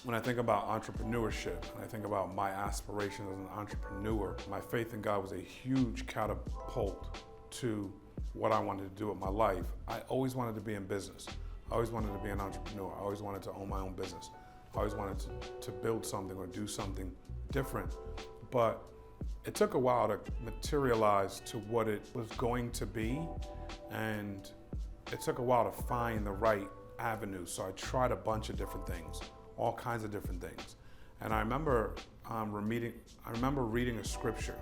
When I think about entrepreneurship, and I think about my aspirations as an entrepreneur, my faith in God was a huge catapult to what I wanted to do with my life. I always wanted to be in business. I always wanted to be an entrepreneur. I always wanted to own my own business. I always wanted to build something or do something different. But it took a while to materialize to what it was going to be, and it took a while to find the right avenue. So I tried a bunch of different things, all kinds of different things. And I remember reading a scripture,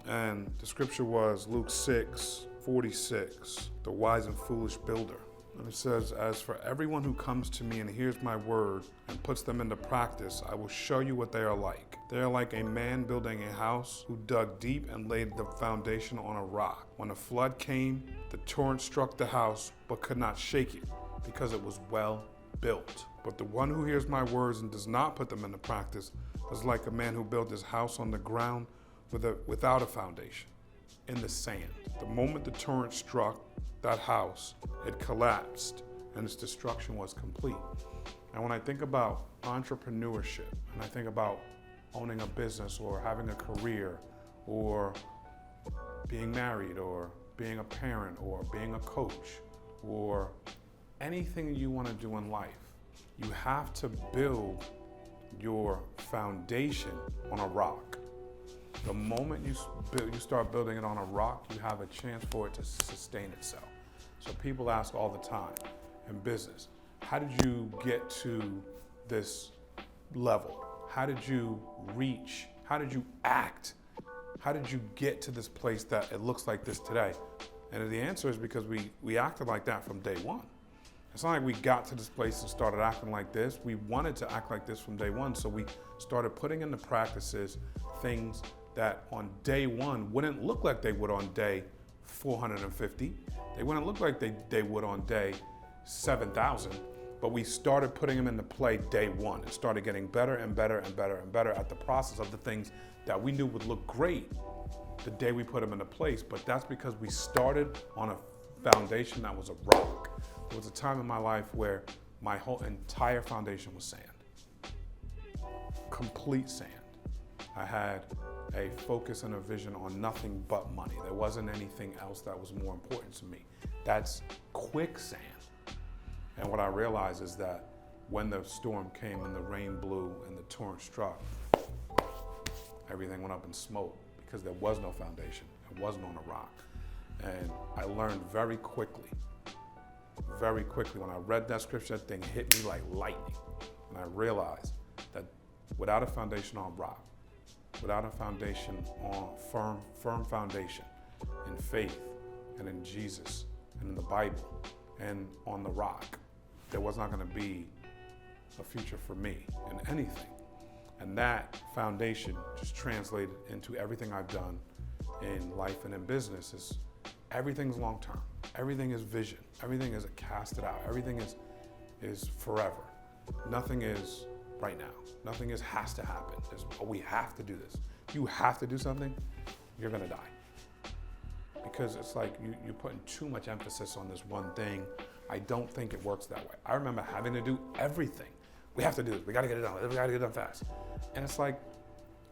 and the scripture was Luke 6:46, the wise and foolish builder. And it says, "As for everyone who comes to me and hears my word and puts them into practice, I will show you what they are like. They are like a man building a house who dug deep and laid the foundation on a rock. When a flood came, the torrent struck the house but could not shake it because it was well built. But the one who hears my words and does not put them into practice is like a man who built his house on the ground without a foundation, in the sand. The moment the torrent struck that house, it collapsed and its destruction was complete." And when I think about entrepreneurship, and I think about owning a business or having a career or being married or being a parent or being a coach or anything you want to do in life, you have to build your foundation on a rock. The moment you start building it on a rock, you have a chance for it to sustain itself. So people ask all the time in business, how did you get to this level? How did you reach? How did you act? How did you get to this place that it looks like this today? And the answer is because we acted like that from day one. It's not like we got to this place and started acting like this. We wanted to act like this from day one, so we started putting into practices things that on day one wouldn't look like they would on day 450. They wouldn't look like they would on day 7,000, but we started putting them into play day one and started getting better and better and better and better at the process of the things that we knew would look great the day we put them into place. But that's because we started on a foundation that was a rock. There was a time in my life where my whole entire foundation was sand, complete sand. I had a focus and a vision on nothing but money. There wasn't anything else that was more important to me. That's quicksand. And what I realized is that when the storm came and the rain blew and the torrent struck, everything went up in smoke because there was no foundation. It wasn't on a rock. And I learned very quickly when I read that scripture, that thing hit me like lightning. And I realized that without a foundation on rock, without a foundation on firm foundation in faith and in Jesus and in the Bible and on the rock, there was not going to be a future for me in anything. And that foundation just translated into everything I've done in life and in business. Is everything's long term. Everything is vision. Everything is cast it out. Everything is forever. Nothing is right now. Nothing has to happen. We have to do this. If you have to do something, you're gonna die. Because it's like you're putting too much emphasis on this one thing. I don't think it works that way. I remember having to do everything. We have to do this. We gotta get it done. We gotta get it done fast. And it's like,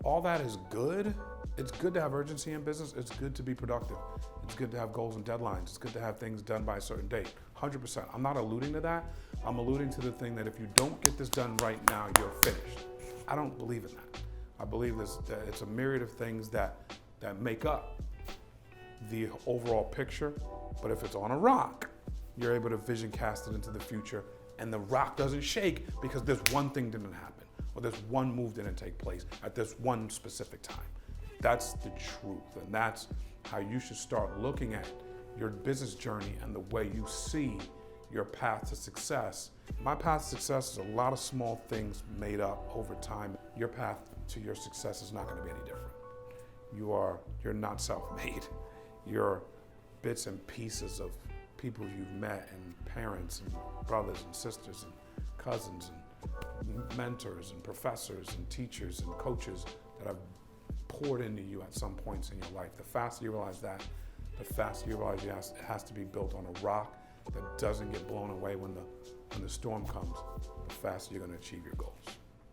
all that is good. It's good to have urgency in business. It's good to be productive. It's good to have goals and deadlines. It's good to have things done by a certain date. 100%. I'm not alluding to that. I'm alluding to the thing that if you don't get this done right now, you're finished. I don't believe in that. I believe that it's a myriad of things that make up the overall picture. But if it's on a rock, you're able to vision cast it into the future, and the rock doesn't shake because this one thing didn't happen, or this one move didn't take place at this one specific time. That's the truth, and that's how you should start looking at your business journey and the way you see your path to success. My path to success is a lot of small things made up over time. Your path to your success is not going to be any different. You're not self-made. You're bits and pieces of people you've met, and parents and brothers and sisters and cousins and mentors and professors and teachers and coaches that have poured into you at some points in your life. The faster you realize that, the faster you realize it has to be built on a rock that doesn't get blown away when the storm comes, the faster you're going to achieve your goals.